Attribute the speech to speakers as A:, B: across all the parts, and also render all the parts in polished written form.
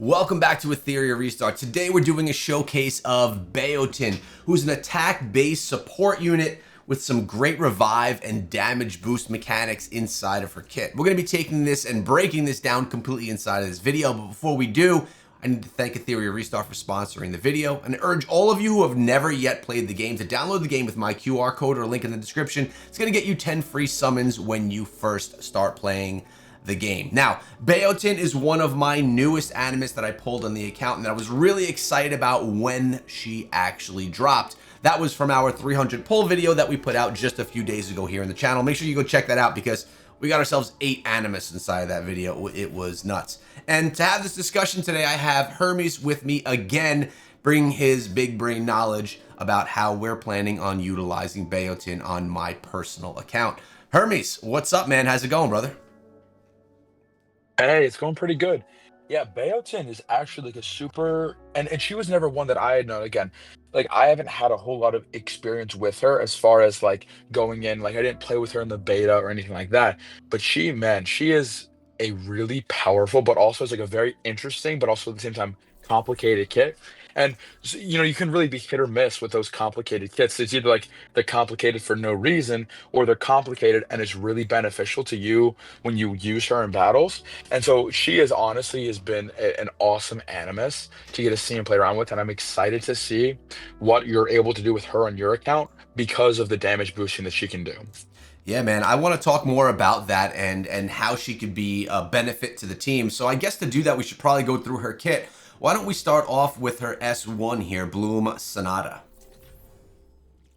A: Welcome back to Etheria Restart. Today we're doing a showcase of Beaotin, who's an attack-based support unit with some great revive and damage boost mechanics inside of her kit. We're going to be taking this and breaking this down completely inside of this video, but before we do, I need to thank Etheria Restart for sponsoring the video and urge all of you who have never yet played the game to download the game with my QR code or link in the description. It's going to get you 10 free summons when you first start playing the game. Now, Beaotin is one of my newest animus that I pulled on the account and that I was really excited about when she actually dropped. That was from our 300 pull video that we put out just a few days ago here in the channel. Make sure you go check that out because we got ourselves 8 animus inside of that video. It was nuts. And to have this discussion today, I have Hermes with me again, bringing his big brain knowledge about how we're planning on utilizing Beaotin on my personal account. Hermes, what's up, man? How's it going, brother?
B: Hey, it's going pretty good. Yeah, Beaotin is actually like a super and she was never one that I had known. Again, like I haven't had a whole lot of experience with her as far as like going in, like I didn't play with her in the beta or anything like that. But she, man, she is a really powerful, but also is like a very interesting, but also at the same time complicated kit. And you can really be hit or miss with those complicated kits. It's either like they're complicated for no reason, or they're complicated and it's really beneficial to you when you use her in battles. And so she has honestly has been an awesome animus to get to see and play around with, and I'm excited to see what you're able to do with her on your account because of the damage boosting that she can do.
A: Yeah, man, I want to talk more about that and how she could be a benefit to the team. So I guess to do that, we should probably go through her kit. Why don't we start off with her S1 here, Bloom Sonata?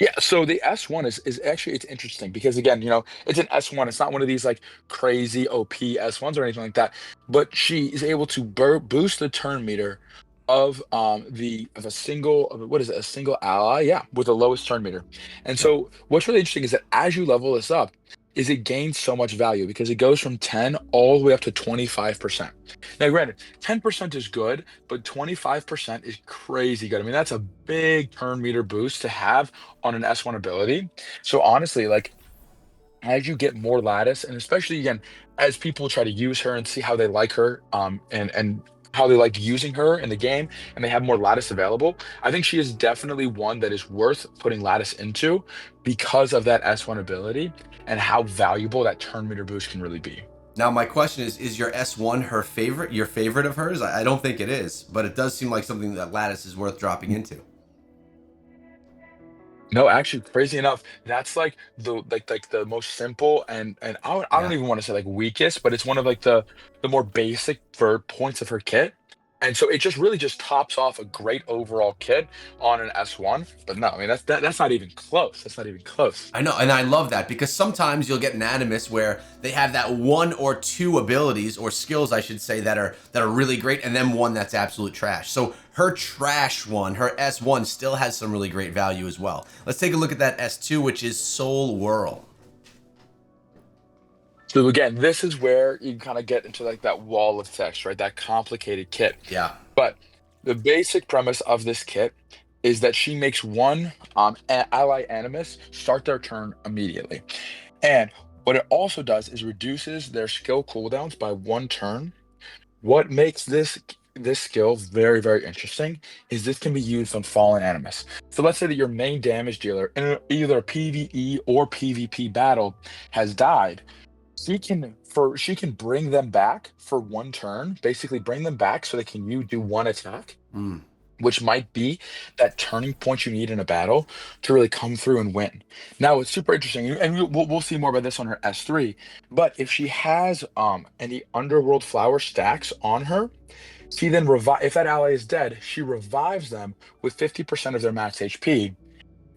B: Yeah, so the S1 is actually it's interesting because again, it's an S1. It's not one of these like crazy OP S1s or anything like that. But she is able to boost the turn meter of a single what is it, a single ally, yeah, with the lowest turn meter. And
A: Yep.
B: so what's really interesting is that as you level this up, is it gains so much value because it goes from 10 all the way up to 25%. Now, granted, 10% is good, but 25% is crazy good. I mean, that's a big turn meter boost to have on an S1 ability. So honestly, like as you get more lattice, and especially again, as people try to use her and see how they like her, and how they like using her in the game, and they have more lattice available, I think she is definitely one that is worth putting lattice into because of that S1 ability and how valuable that turn meter boost can really be.
A: Now, my question is your S1 your favorite of hers? I don't think it is, but it does seem like something that Lattice is worth dropping into.
B: No, actually, crazy enough, that's like the most simple and I don't
A: Yeah.
B: even want to say like weakest, but it's one of like the more basic for points of her kit. And so it just really just tops off a great overall kit on an S1. But no, I mean that's not even close. That's not even close.
A: I know, and I love that because sometimes you'll get an animus where they have that one or two abilities or skills, I should say, that are really great, and then one that's absolute trash. So her trash one, her S1, still has some really great value as well. Let's take a look at that S2, which is Soul Whirl.
B: So again, this is where you kind of get into like that wall of text, right? That complicated kit.
A: Yeah.
B: But the basic premise of this kit is that she makes one ally animus start their turn immediately. And what it also does is reduces their skill cooldowns by 1 turn. What makes this skill very, very interesting is this can be used on fallen animus. So let's say that your main damage dealer in either a PvE or PvP battle has died. She can bring them back for 1 turn, basically bring them back so they can you do one attack,
A: Mm.
B: which might be that turning point you need in a battle to really come through and win. Now it's super interesting, and we'll see more about this on her S3. But if she has any underworld flower stacks on her, she then revive. If that ally is dead, she revives them with 50% of their max HP.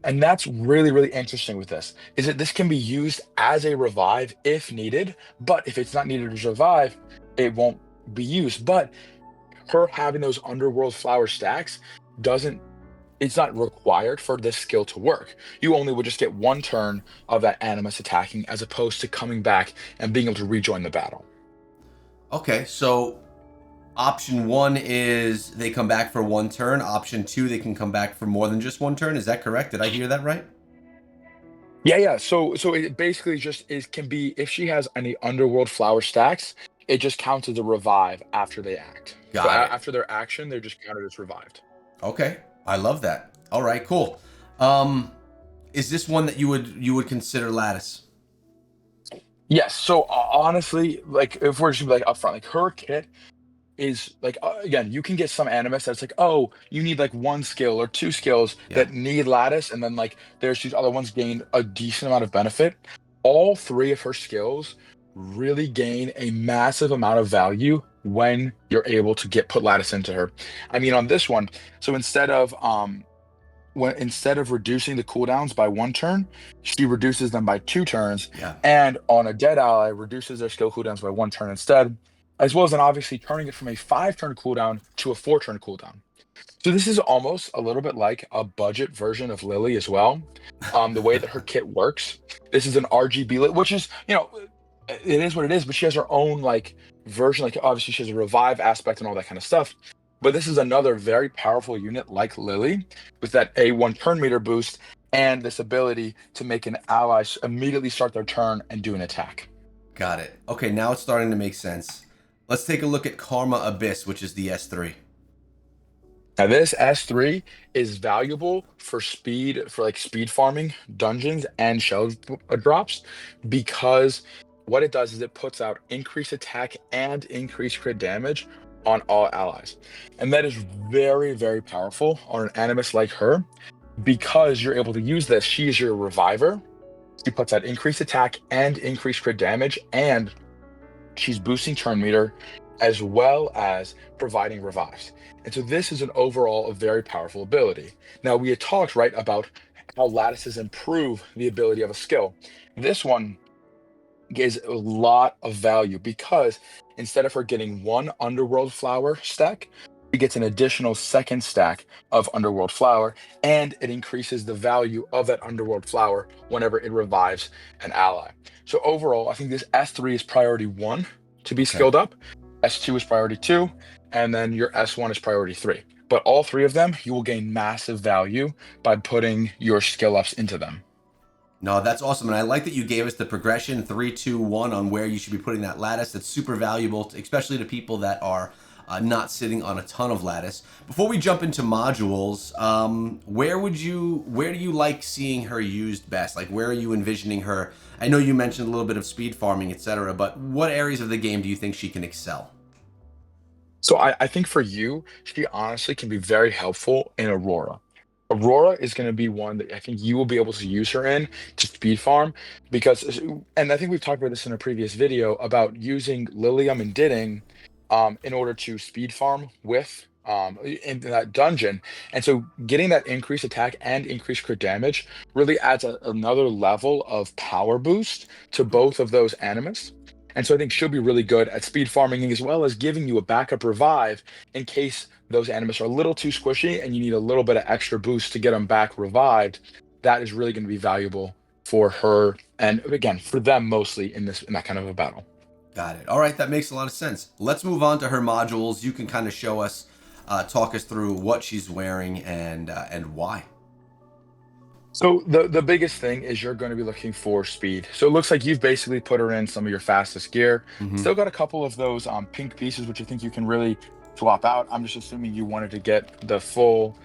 B: And that's really, really interesting with this, is that this can be used as a revive if needed, but if it's not needed as a revive, it won't be used. But her having those underworld flower stacks doesn't, it's not required for this skill to work. You only would just get 1 turn of that animus attacking as opposed to coming back and being able to rejoin the battle.
A: Okay, so option 1 is they come back for 1 turn. Option 2, they can come back for more than just 1 turn. Is that correct? Did I hear that right?
B: Yeah, yeah. So it basically just is can be if she has any underworld flower stacks, it just counts as a revive after they act. So
A: Got it.
B: after their action, they're just counted as revived.
A: Okay, I love that. All right, cool. Um, is this one that you would consider lattice?
B: Yes. So honestly, like if we're just gonna be like upfront, like her kit is like again, you can get some animus that's like, oh, you need like one skill or two skills
A: Yeah.
B: that need lattice, and then like there's these other ones gain a decent amount of benefit. All three of her skills really gain a massive amount of value when you're able to get put lattice into her. I mean, on this one, so instead of reducing the cooldowns by one turn, she reduces them by two turns,
A: Yeah.
B: and on a dead ally, reduces their skill cooldowns by one turn instead, as well as then obviously turning it from a 5 turn cooldown to a 4 turn cooldown. So this is almost a little bit like a budget version of Lily as well. The way that her kit works, this is an RGB, which is, it is what it is, but she has her own like version. Like obviously she has a revive aspect and all that kind of stuff. But this is another very powerful unit like Lily with that A1 turn meter boost and this ability to make an ally immediately start their turn and do an attack.
A: Got it. Okay, now it's starting to make sense. Let's take a look at Karma Abyss, which is the S3.
B: Now this S3 is valuable for speed, for like speed farming, dungeons, and shell drops, because what it does is it puts out increased attack and increased crit damage on all allies. And that is very, very powerful on an animus like her, because you're able to use this. She is your reviver. She puts out increased attack and increased crit damage, and she's boosting turn meter as well as providing revives. And so this is an overall a very powerful ability. Now we had talked right about how lattices improve the ability of a skill. This one gives a lot of value because instead of her getting one underworld flower stack, she gets an additional second stack of underworld flower, and it increases the value of that underworld flower whenever it revives an ally. So overall, I think this S3 is priority 1 to be
A: Okay.
B: skilled up, S2 is priority 2, and then your S1 is priority 3. But all three of them, you will gain massive value by putting your skill ups into them.
A: No, that's awesome. And I like that you gave us the progression 3, 2, 1 on where you should be putting that lattice. That's super valuable, especially to people that are not sitting on a ton of lattice. Before we jump into modules, where do you like seeing her used best? Like, where are you envisioning her? I know you mentioned a little bit of speed farming, etc., but what areas of the game do you think she can excel?
B: So I think for you, she honestly can be very helpful in Aurora. Aurora is going to be one that I think you will be able to use her in to speed farm because, and I think we've talked about this in a previous video about using Lilium and Didding in order to speed farm with in that dungeon. And so getting that increased attack and increased crit damage really adds another level of power boost to both of those animus. And so I think she'll be really good at speed farming as well as giving you a backup revive in case those animus are a little too squishy and you need a little bit of extra boost to get them back revived. That is really going to be valuable for her and again for them mostly in that kind of a battle.
A: Got it. All right, that makes a lot of sense. Let's move on to her modules. You can kind of show us, talk us through what she's wearing and why.
B: So the biggest thing is you're going to be looking for speed. So it looks like you've basically put her in some of your fastest gear.
A: Mm-hmm.
B: Still got a couple of those pink pieces, which I think you can really swap out. I'm just assuming you wanted to get the full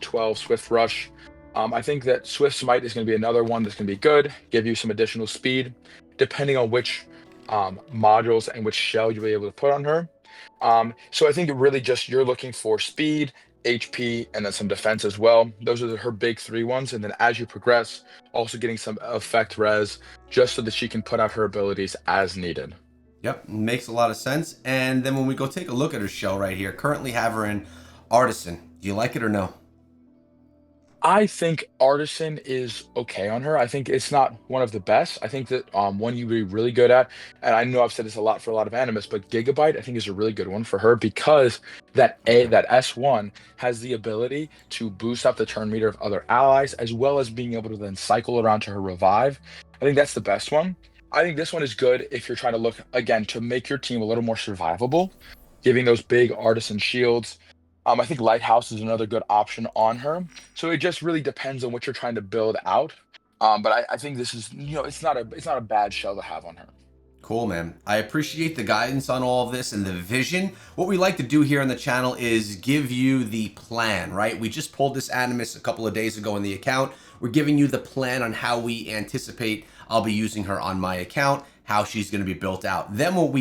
B: 12 Swift Rush. I think that Swift Smite is going to be another one that's going to be good, give you some additional speed, depending on which modules and which shell you'll be able to put on her. So I think it really just you're looking for speed, HP, and then some defense as well. Those are her big three ones. And then as you progress, also getting some effect res just so that she can put out her abilities as needed.
A: Yep, makes a lot of sense. And then when we go take a look at her shell right here, currently have her in Artisan. Do you like it or no?
B: I think Artisan is okay on her. I think it's not one of the best. I think that one you'd be really good at, and I know I've said this a lot for a lot of animus, but Gigabyte I think is a really good one for her because
A: Okay.
B: that S1 has the ability to boost up the turn meter of other allies as well as being able to then cycle around to her revive. I think that's the best one. I think this one is good if you're trying to look again to make your team a little more survivable, giving those big Artisan shields. I think Lighthouse is another good option on her. So it just really depends on what you're trying to build out. But I think this is, it's not a bad shell to have on her.
A: Cool, man. I appreciate the guidance on all of this and the vision. What we like to do here on the channel is give you the plan, right? We just pulled this Animus a couple of days ago in the account. We're giving you the plan on how we anticipate I'll be using her on my account, how she's going to be built out. Then when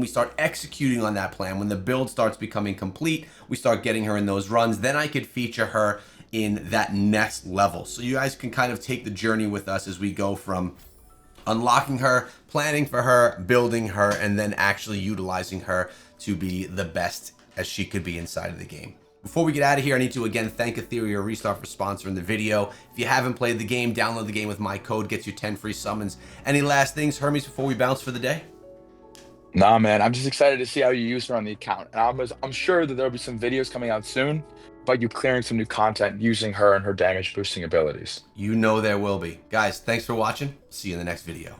A: we start executing on that plan, when the build starts becoming complete, we start getting her in those runs, then I could feature her in that next level. So you guys can kind of take the journey with us as we go from unlocking her, planning for her, building her, and then actually utilizing her to be the best as she could be inside of the game. Before we get out of here, I need to again thank Etheria Restart for sponsoring the video. If you haven't played the game, download the game with my code, gets you 10 free summons. Any last things, Hermes, before we bounce for the day?
B: Nah, man, I'm just excited to see how you use her on the account. And I'm sure that there'll be some videos coming out soon about you clearing some new content using her and her damage boosting abilities.
A: You know there will be. Guys, thanks for watching. See you in the next video.